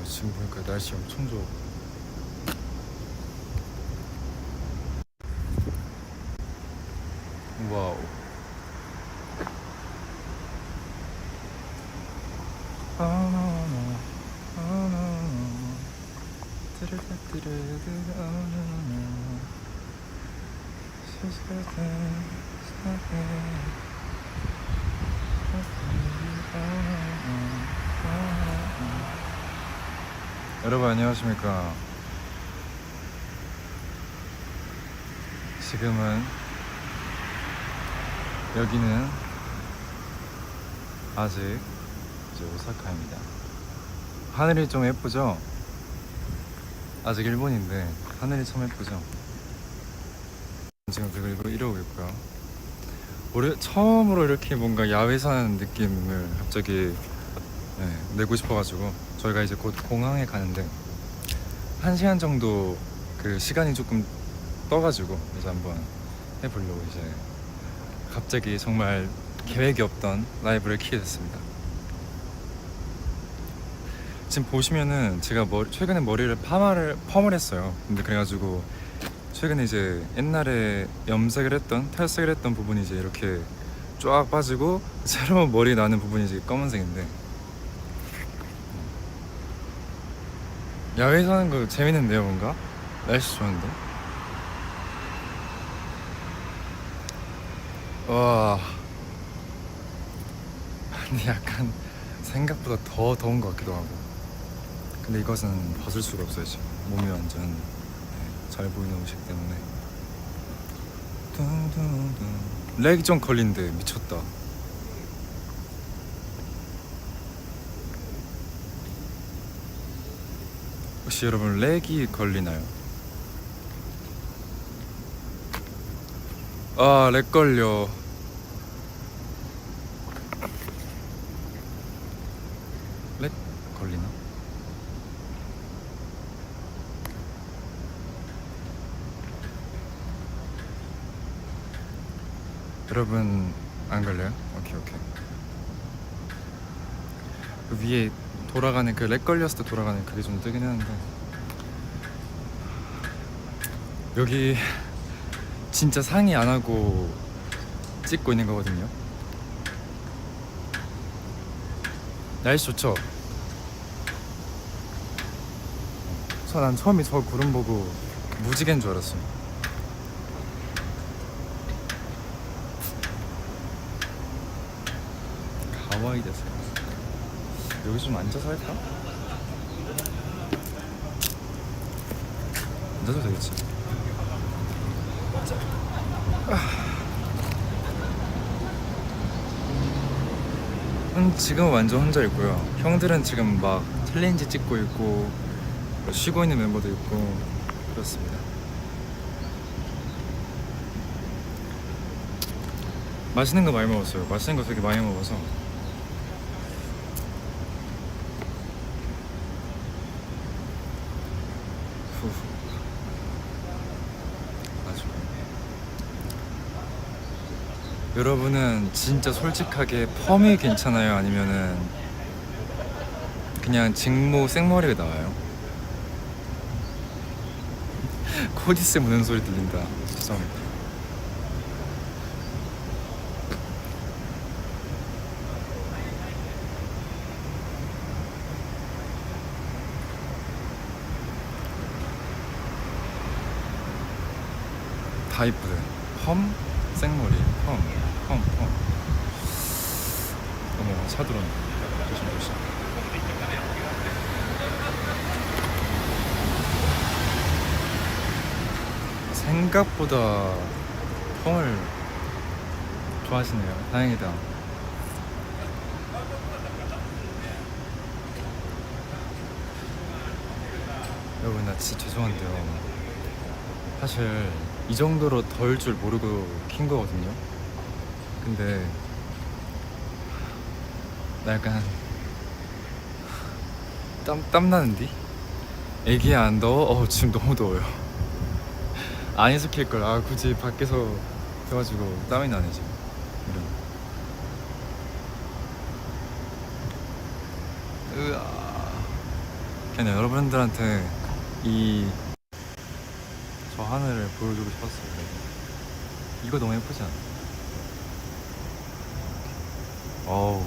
지금 보니까 날씨 엄청 좋아. 와우. 여러분 안녕하십니까. 지금은 여기는 아직 이제 오사카입니다. 하늘이 좀 예쁘죠? 아직 일본인데 하늘이 참 예쁘죠? 지금 그리고 이러고 있고요. 처음으로 이렇게 뭔가 야외 사는 느낌을 갑자기 내고 싶어가지고 저희가 이제 곧 공항에 가는데 1시간 정도 그 시간이 조금 떠가지고 이제 한번 해보려고 이제 갑자기 정말 계획이 없던 라이브를 키게 됐습니다. 지금 보시면은 제가 최근에 머리를 펌을 했어요. 근데 그래가지고 최근에 이제 옛날에 염색을 했던 탈색을 했던 부분이 이제 이렇게 쫙 빠지고 새로운 머리 나는 부분이 이제 검은색인데 야외에서 하는 거 재밌는데요. 뭔가 날씨 좋은데. 와 근데 약간 생각보다 더 더운 것 같기도 하고. 근데 이것은 벗을 수가 없어요. 지금 몸이 완전 잘 보이는 옷이기 때문에. 렉이 좀 걸린대. 미쳤다. 혹시 여러분 렉이 걸리나요? 아, 렉 걸려. 렉 걸리나? 여러분 안 걸려요? 오케이. 그 위에 돌아가는 그 렉 걸렸을 때 돌아가는 그게 좀 뜨긴 하는데 여기 진짜 상의 안 하고 찍고 있는 거거든요. 날씨 좋죠? 난 처음에 저 구름 보고 무지개인 줄 알았어. 가와이 됐어요. 여기 좀 앉아서 할까? 앉아도 되겠지. 지금 완전 혼자 있고요. 형들은 지금 막 챌린지 찍고 있고 쉬고 있는 멤버도 있고 그렇습니다. 맛있는 거 많이 먹었어요. 맛있는 거 되게 많이 먹어서 아주. 여러분은 진짜 솔직하게 펌이 괜찮아요? 아니면은 그냥 직모 생머리가 나와요? 코디스 무는 소리 들린다. 죄송합니다. 다 이쁘대. 펌? 생머리. 펌. 어머, 차 들어온다. 조심. 생각보다 펌을 좋아하시네요. 다행이다. 여러분 나 진짜 죄송한데요. 사실 이 정도로 더울 줄 모르고 킨 거거든요. 근데 나 약간 땀 나는디? 애기야 안 더워? 지금 너무 더워요. 안에서 킬걸. 굳이 밖에서 켜가지고 땀이 나네 지금. 으아. 그냥 여러분들한테 이 저 하늘을 보여주고 싶었어요. 이거 너무 예쁘지 않아? 어우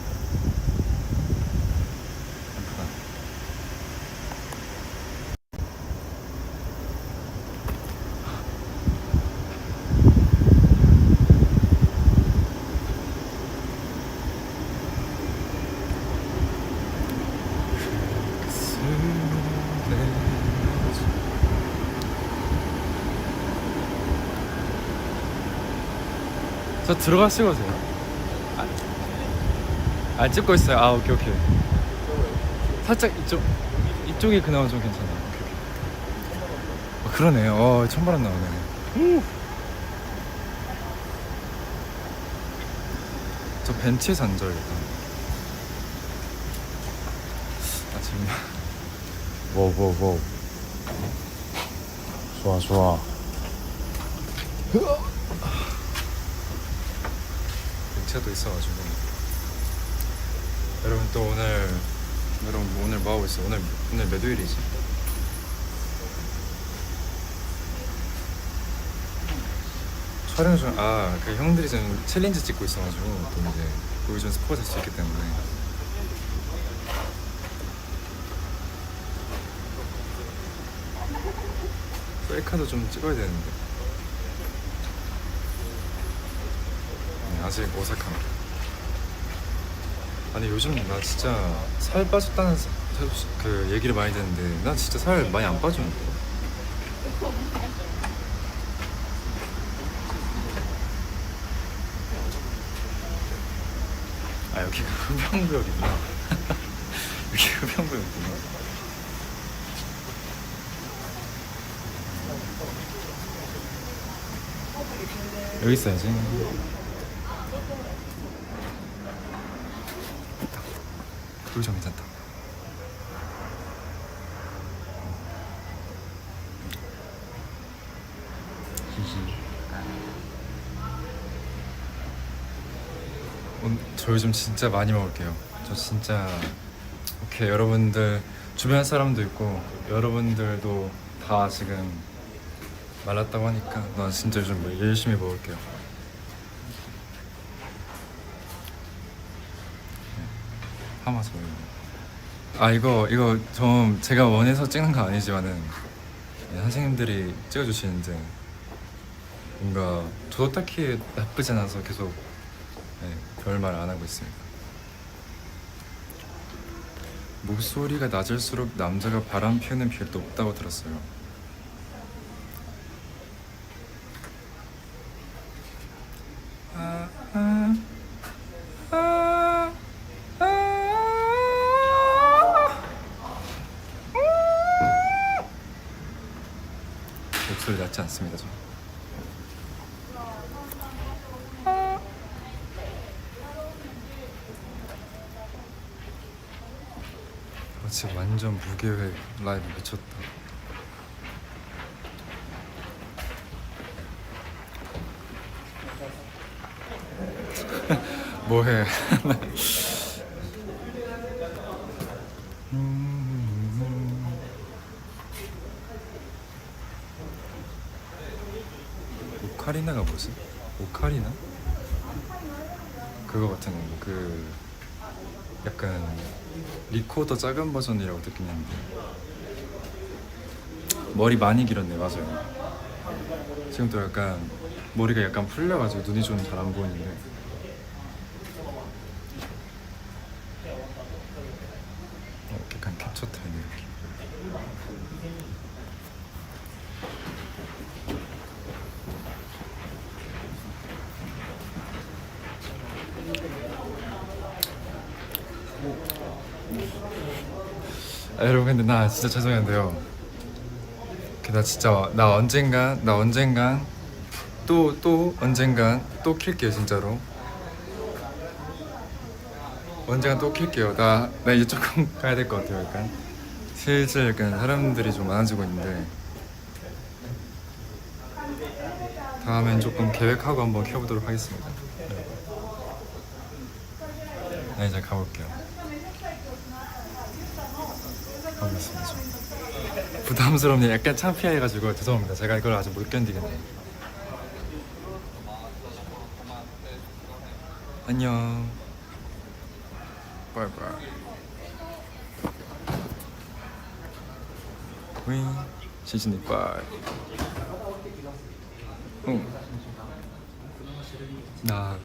예쁘다. 저 들어가 찍으세요. 찍고 있어요. 아 오케이 오케이. 살짝 이쪽이 그나마 좀 괜찮아요. 오케이, 오케이. 그러네요. 천바람 나오네. 저 벤치에서 앉아야겠다. 지금 워워워 좋아 좋아. 벤치도 있어가지고 여러분 또 오늘 뭐 하고 있어? 오늘 몇 요일이지? 촬영 중 그 형들이 지금 챌린지 찍고 있어가지고 또 이제 거기 좀 스포가 될 수 있기 때문에 셀카도 좀 찍어야 되는데 아직 어색합니다. 아니 요즘 나 진짜 살 빠졌다는 그 얘기를 많이 듣는데 난 진짜 살 많이 안 빠졌는데. 여기가 흡연구역이구나. 여기 흡연구역이구나. 여기 있어야지. 여기 좀 괜찮다. 저 요즘 진짜 많이 먹을게요. 저 진짜 오케이. 여러분들 주변 사람도 있고 여러분들도 다 지금 말랐다고 하니까 난 진짜 좀 열심히 먹을게요. 하마서 이거 좀 제가 원해서 찍는 거 아니지만은 선생님들이 찍어주시는데 뭔가 저도 딱히 나쁘지 않아서 계속 별말 안 하고 있습니다. 목소리가 낮을수록 남자가 바람 피우는 비율이 높다고 들었어요. 목소리 낮지 않습니다. 저. 지금 완전 무계획 라이브 미쳤다. 뭐해? 오카리나가 뭐지? 오카리나? 그거 같은 그 약간 리코더 작은 버전이라고 듣긴 했는데 머리 많이 길었네. 맞아요. 지금 또 약간 머리가 약간 풀려가지고 눈이 좀 잘 안 보이는데 약간 캡처 타임 이렇게. 여러분 근데 나 진짜 죄송한데요. 나 진짜 나 언젠간 또 언젠간 또 킬게요. 진짜로 언젠간 또 킬게요. 나 이제 조금 가야 될 것 같아요. 약간 슬슬 약간 사람들이 좀 많아지고 있는데 다음엔 조금 계획하고 한번 켜보도록 하겠습니다. 나 이제 가볼게요. 가고 있습니다. 부담스럽네. 약간 창피해가지고 죄송합니다. 제가 이걸 아직 못 견디겠네요. 안녕. 바이바이. 윙. 신신이 바이. 응. 나